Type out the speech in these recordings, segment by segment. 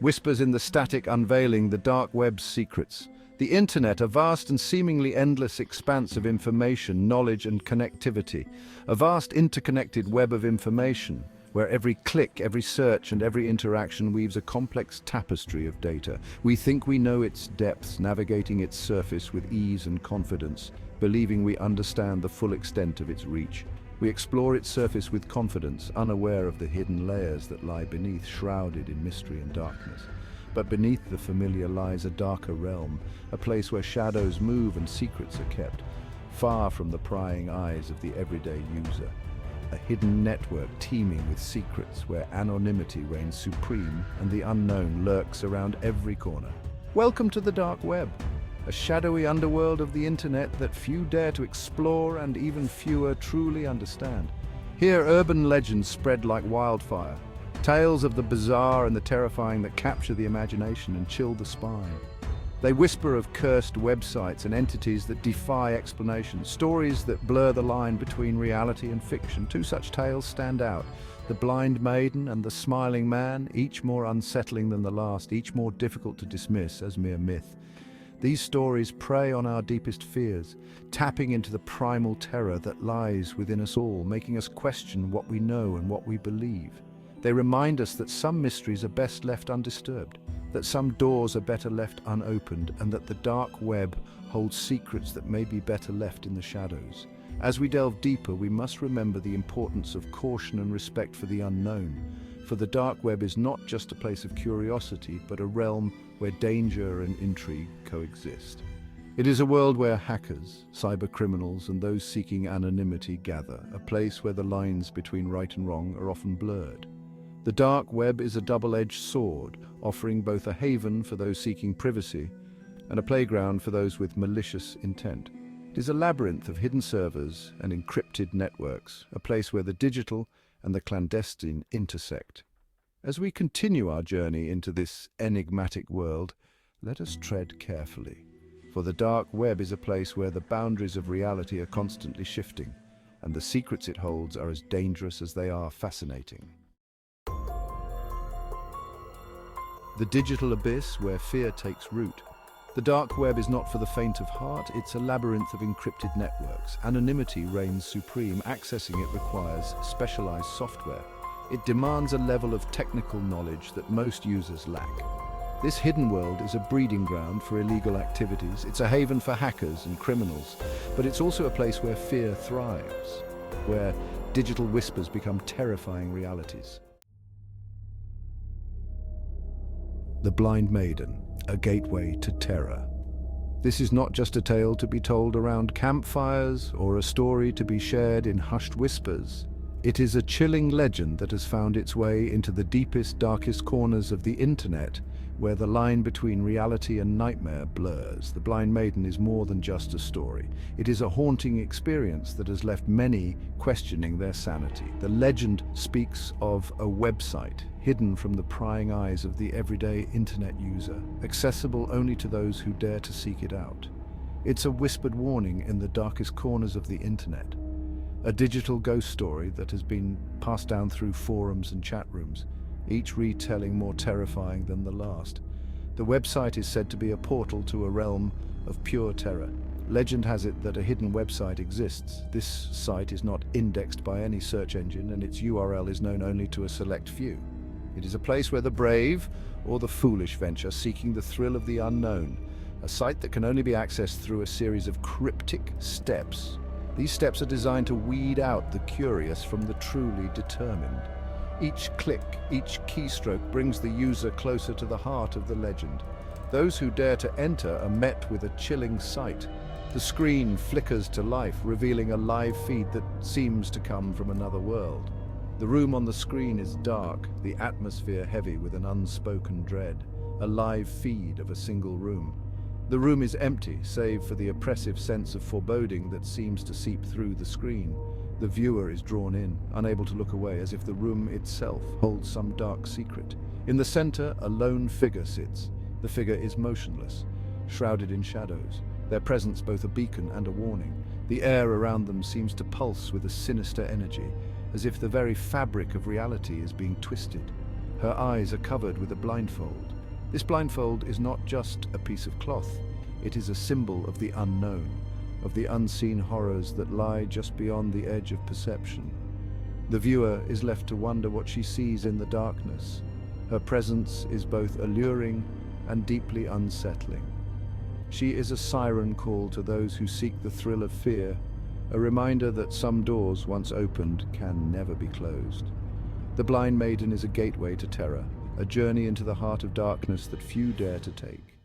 Whispers in the static unveiling the dark web's secrets. The internet, a vast and seemingly endless expanse of information, knowledge and connectivity. A vast interconnected web of information, where every click, every search and every interaction weaves a complex tapestry of data. We think we know its depths, navigating its surface with ease and confidence, believing we understand the full extent of its reach. We explore its surface with confidence, unaware of the hidden layers that lie beneath, shrouded in mystery and darkness. But beneath the familiar lies a darker realm, a place where shadows move and secrets are kept, far from the prying eyes of the everyday user. A hidden network teeming with secrets where anonymity reigns supreme and the unknown lurks around every corner. Welcome to the dark web, a shadowy underworld of the internet that few dare to explore and even fewer truly understand. Here urban legends spread like wildfire, tales of the bizarre and the terrifying that capture the imagination and chill the spine. They whisper of cursed websites and entities that defy explanation, stories that blur the line between reality and fiction. Two such tales stand out: the blind maiden and the smiling man, each more unsettling than the last, each more difficult to dismiss as mere myth. These stories prey on our deepest fears, tapping into the primal terror that lies within us all, making us question what we know and what we believe. They remind us that some mysteries are best left undisturbed, that some doors are better left unopened, and that the dark web holds secrets that may be better left in the shadows. As we delve deeper, we must remember the importance of caution and respect for the unknown, for the dark web is not just a place of curiosity, but a realm where danger and intrigue coexist. It is a world where hackers, cybercriminals, and those seeking anonymity gather, a place where the lines between right and wrong are often blurred. The dark web is a double-edged sword, offering both a haven for those seeking privacy and a playground for those with malicious intent. It is a labyrinth of hidden servers and encrypted networks, a place where the digital and the clandestine intersect. As we continue our journey into this enigmatic world, let us tread carefully, for the dark web is a place where the boundaries of reality are constantly shifting, and the secrets it holds are as dangerous as they are fascinating. The digital abyss where fear takes root. The dark web is not for the faint of heart, it's a labyrinth of encrypted networks. Anonymity reigns supreme, accessing it requires specialized software. It demands a level of technical knowledge that most users lack. This hidden world is a breeding ground for illegal activities, it's a haven for hackers and criminals, but it's also a place where fear thrives, where digital whispers become terrifying realities. The Blind Maiden, a gateway to terror. This is not just a tale to be told around campfires or a story to be shared in hushed whispers. It is a chilling legend that has found its way into the deepest, darkest corners of the internet, where the line between reality and nightmare blurs. The Blind Maiden is more than just a story. It is a haunting experience that has left many questioning their sanity. The legend speaks of a website hidden from the prying eyes of the everyday internet user, accessible only to those who dare to seek it out. It's a whispered warning in the darkest corners of the internet, a digital ghost story that has been passed down through forums and chat rooms, each retelling more terrifying than the last. The website is said to be a portal to a realm of pure terror. Legend has it that a hidden website exists. This site is not indexed by any search engine, and its URL is known only to a select few. It is a place where the brave or the foolish venture, seeking the thrill of the unknown, a site that can only be accessed through a series of cryptic steps. These steps are designed to weed out the curious from the truly determined. Each click, each keystroke brings the user closer to the heart of the legend. Those who dare to enter are met with a chilling sight. The screen flickers to life, revealing a live feed that seems to come from another world. The room on the screen is dark, the atmosphere heavy with an unspoken dread, a live feed of a single room. The room is empty, save for the oppressive sense of foreboding that seems to seep through the screen. The viewer is drawn in, unable to look away, as if the room itself holds some dark secret. In the center, a lone figure sits. The figure is motionless, shrouded in shadows, their presence both a beacon and a warning. The air around them seems to pulse with a sinister energy, as if the very fabric of reality is being twisted. Her eyes are covered with a blindfold. This blindfold is not just a piece of cloth. It is a symbol of the unknown, of the unseen horrors that lie just beyond the edge of perception. The viewer is left to wonder what she sees in the darkness. Her presence is both alluring and deeply unsettling. She is a siren call to those who seek the thrill of fear, a reminder that some doors once opened can never be closed. The Blind Maiden is a gateway to terror, a journey into the heart of darkness that few dare to take.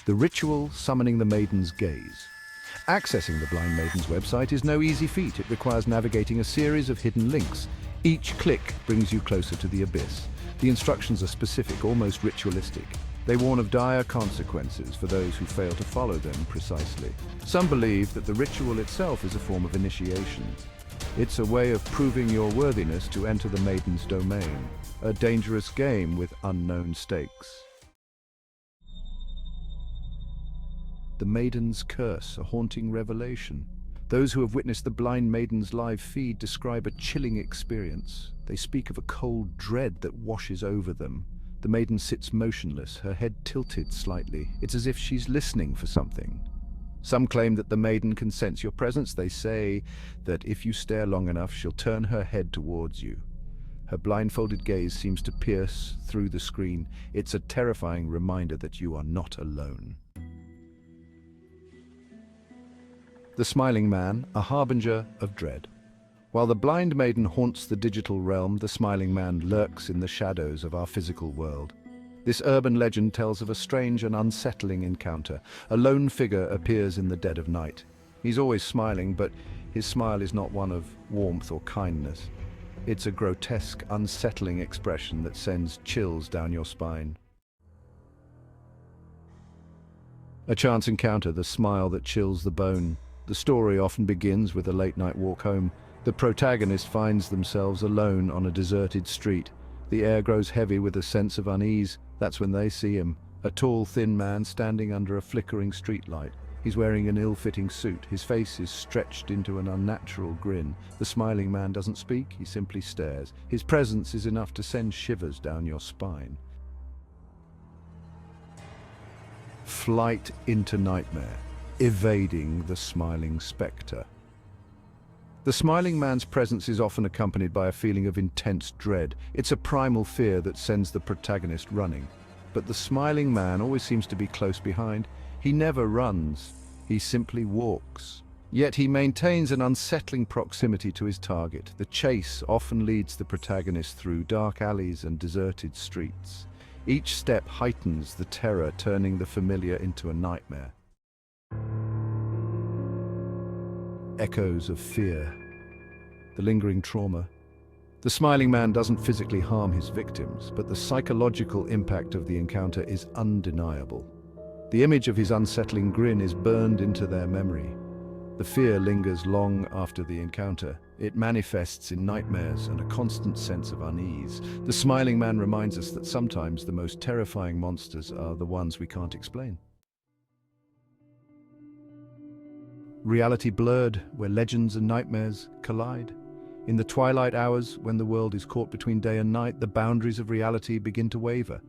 The ritual summoning the Maiden's gaze. Accessing the Blind Maiden's website is no easy feat. It requires navigating a series of hidden links. Each click brings you closer to the abyss. The instructions are specific, almost ritualistic. They warn of dire consequences for those who fail to follow them precisely. Some believe that the ritual itself is a form of initiation. It's a way of proving your worthiness to enter the Maiden's domain, a dangerous game with unknown stakes. The Maiden's curse, a haunting revelation. Those who have witnessed the Blind Maiden's live feed describe a chilling experience. They speak of a cold dread that washes over them. The Maiden sits motionless, her head tilted slightly. It's as if she's listening for something. Some claim that the Maiden can sense your presence. They say that if you stare long enough, she'll turn her head towards you. Her blindfolded gaze seems to pierce through the screen. It's a terrifying reminder that you are not alone. The Smiling Man, a harbinger of dread. While the Blind Maiden haunts the digital realm, the Smiling Man lurks in the shadows of our physical world. This urban legend tells of a strange and unsettling encounter. A lone figure appears in the dead of night. He's always smiling, but his smile is not one of warmth or kindness. It's a grotesque, unsettling expression that sends chills down your spine. A chance encounter, the smile that chills the bone. The story often begins with a late-night walk home. The protagonist finds themselves alone on a deserted street. The air grows heavy with a sense of unease. That's when they see him, a tall, thin man standing under a flickering streetlight. He's wearing an ill-fitting suit. His face is stretched into an unnatural grin. The Smiling Man doesn't speak, he simply stares. His presence is enough to send shivers down your spine. Flight into nightmare. Evading the smiling spectre. The Smiling Man's presence is often accompanied by a feeling of intense dread. It's a primal fear that sends the protagonist running. But the Smiling Man always seems to be close behind. He never runs, he simply walks. Yet he maintains an unsettling proximity to his target. The chase often leads the protagonist through dark alleys and deserted streets. Each step heightens the terror, turning the familiar into a nightmare. Echoes of fear. The lingering trauma. The Smiling Man doesn't physically harm his victims, but the psychological impact of the encounter is undeniable. The image of his unsettling grin is burned into their memory. The fear lingers long after the encounter. It manifests in nightmares and a constant sense of unease. The Smiling Man reminds us that sometimes the most terrifying monsters are the ones we can't explain. Reality blurred, where legends and nightmares collide. In the twilight hours, when the world is caught between day and night, the boundaries of reality begin to waver.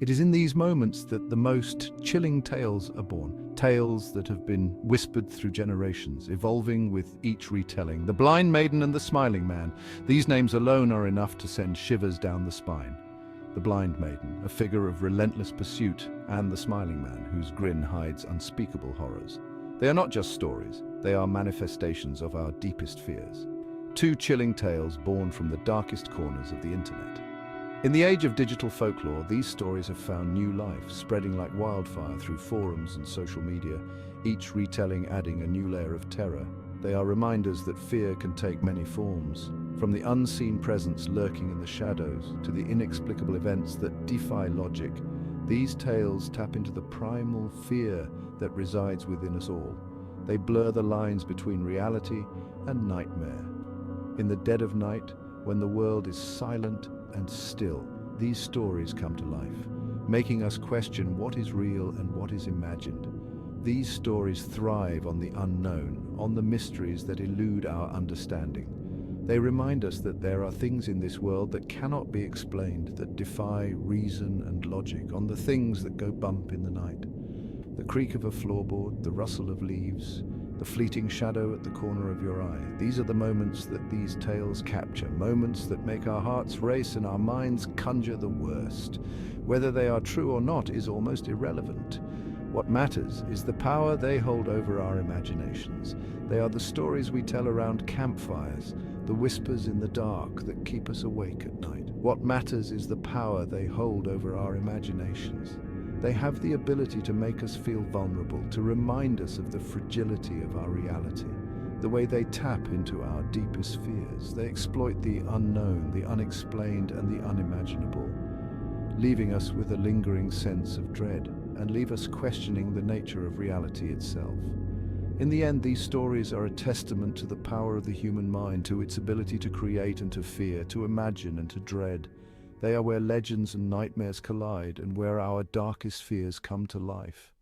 It is in these moments that the most chilling tales are born. Tales that have been whispered through generations, evolving with each retelling. The Blind Maiden and the Smiling Man. These names alone are enough to send shivers down the spine. The Blind Maiden, a figure of relentless pursuit, and the Smiling Man, whose grin hides unspeakable horrors. They are not just stories, they are manifestations of our deepest fears. Two chilling tales born from the darkest corners of the internet. In the age of digital folklore, these stories have found new life, spreading like wildfire through forums and social media, each retelling adding a new layer of terror. They are reminders that fear can take many forms, from the unseen presence lurking in the shadows to the inexplicable events that defy logic. These tales tap into the primal fear that resides within us all. They blur the lines between reality and nightmare. In the dead of night, when the world is silent and still, these stories come to life, making us question what is real and what is imagined. These stories thrive on the unknown, on the mysteries that elude our understanding. They remind us that there are things in this world that cannot be explained, that defy reason and logic, on the things that go bump in the night. The creak of a floorboard, the rustle of leaves, the fleeting shadow at the corner of your eye. These are the moments that these tales capture, moments that make our hearts race and our minds conjure the worst. Whether they are true or not is almost irrelevant. What matters is the power they hold over our imaginations. They are the stories we tell around campfires, the whispers in the dark that keep us awake at night. What matters is the power they hold over our imaginations. They have the ability to make us feel vulnerable, to remind us of the fragility of our reality. The way they tap into our deepest fears, they exploit the unknown, the unexplained, and the unimaginable, leaving us with a lingering sense of dread, and leave us questioning the nature of reality itself. In the end, these stories are a testament to the power of the human mind, to its ability to create and to fear, to imagine and to dread. They are where legends and nightmares collide, and where our darkest fears come to life.